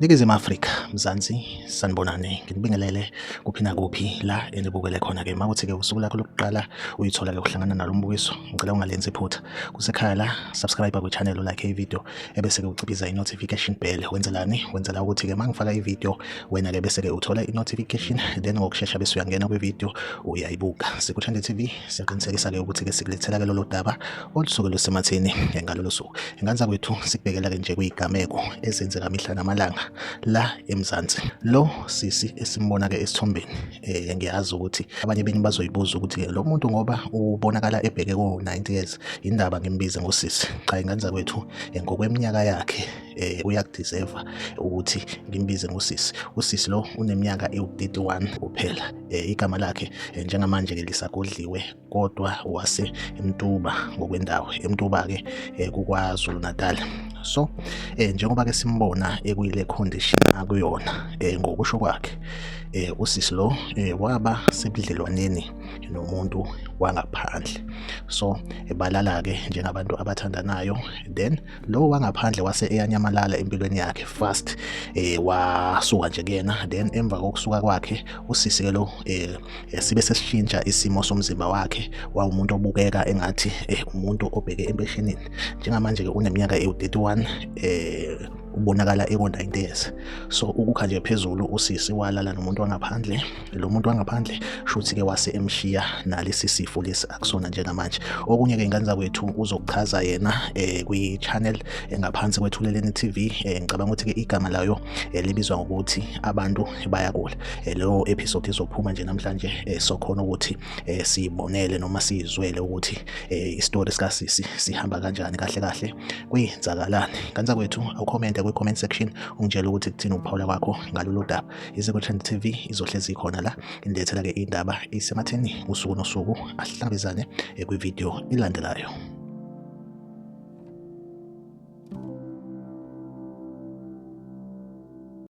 Nikizima Afrika, Mzansi, sanibonani. Nginibingelele kuphi nakuphi la enibukele khona-ke. Mawukuthi-ke usuku lakho lokuqala uyithola-ke uhlangana nalo mbukiso, ngicela ungalenzi iphutha. Kusekhaya la, subscribe kwi-channel, like ivideo, ebese-ke uciphiza i-notification bell. Wenzelani? Wenzela ukuthi-ke mangifaka ivideo, wena-ke bese-ke uthola i-notification, then ngokushesha bese uyangena kwivideo uyayibuka. SikuTrend TV siyaqinisekisa-ke ukuthi-ke sikulethela-ke lolo daba olusuke lusematheni ngalolo suku. Ingane kwethu sikubhekela-ke nje kuy'gameko ezenzeka mihla namalanga la eMzansi. Lo sisi esimbona-ke esithombeni, ngiyazi ukuthi abanye beni bazoyibuza ukuthi lo muntu ngoba ubonakala ebheke ko-90 years indaba ngimbize ngosisi. Cha, ingane kwethu ngokweminyaka yakhe uyakudeserva ukuthi ngimbize ngosisi. Usisi lo uneminyaka ewu-31 kuphela. Igama lakhe njengamanje-ke lisagodliwe kodwa wase eMtuba ngokwendawo. eMtuba-ke kuKwaZulu Natal. So njengoba-ke simbona ekuyile condition akuyona, ngokusho kwakhe usisi lo waba sebudlelwaneni nomuntu wangaphandle. So balala-ke njengabantu abathandanayo, then lo wangaphandle wase eyanyamalala empilweni yakhe fast, wasuka nje kuyena. Then emva kokusuka kwakhe usisi-ke lo sibe sesishintsha isimo somzimba wakhe, wawumuntu obukeka engathi umuntu obheke empeshenini. Njengamanje-ke uneminyaka ewu-31, ubonakala eko-90 years. So ukukha nje phezulu usisi walala nomuntu wangaphandle. Lo muntu wangaphandle shuthi-ke wase emshiya nalesi sifo lesi akusona njengamanje. Okunye-ke ingane zakwethu uzokuchaza yena kwi-channel engaphansi kwethuleleni TV. Ngicabanga ukuthi-ke igama layo libizwa ngokuthi abantu bayakula. Leyo episode izophuma nje namhlanje, sokhona ukuthi siyibonele noma siyizwele ukuthi isitori sikasisi sihamba kanjani kahle kahle, kwenzakalani. Ngane zakwethu awucommente kwi-comment section ungitshela ukuthi kuthini ukuphawula kwakho ngalolu daba. SikuTrend TV izohlezi ikhona la indethela-ke indaba isematheni usuku nosuku. Asihlangabezane kwivideo ilandelayo.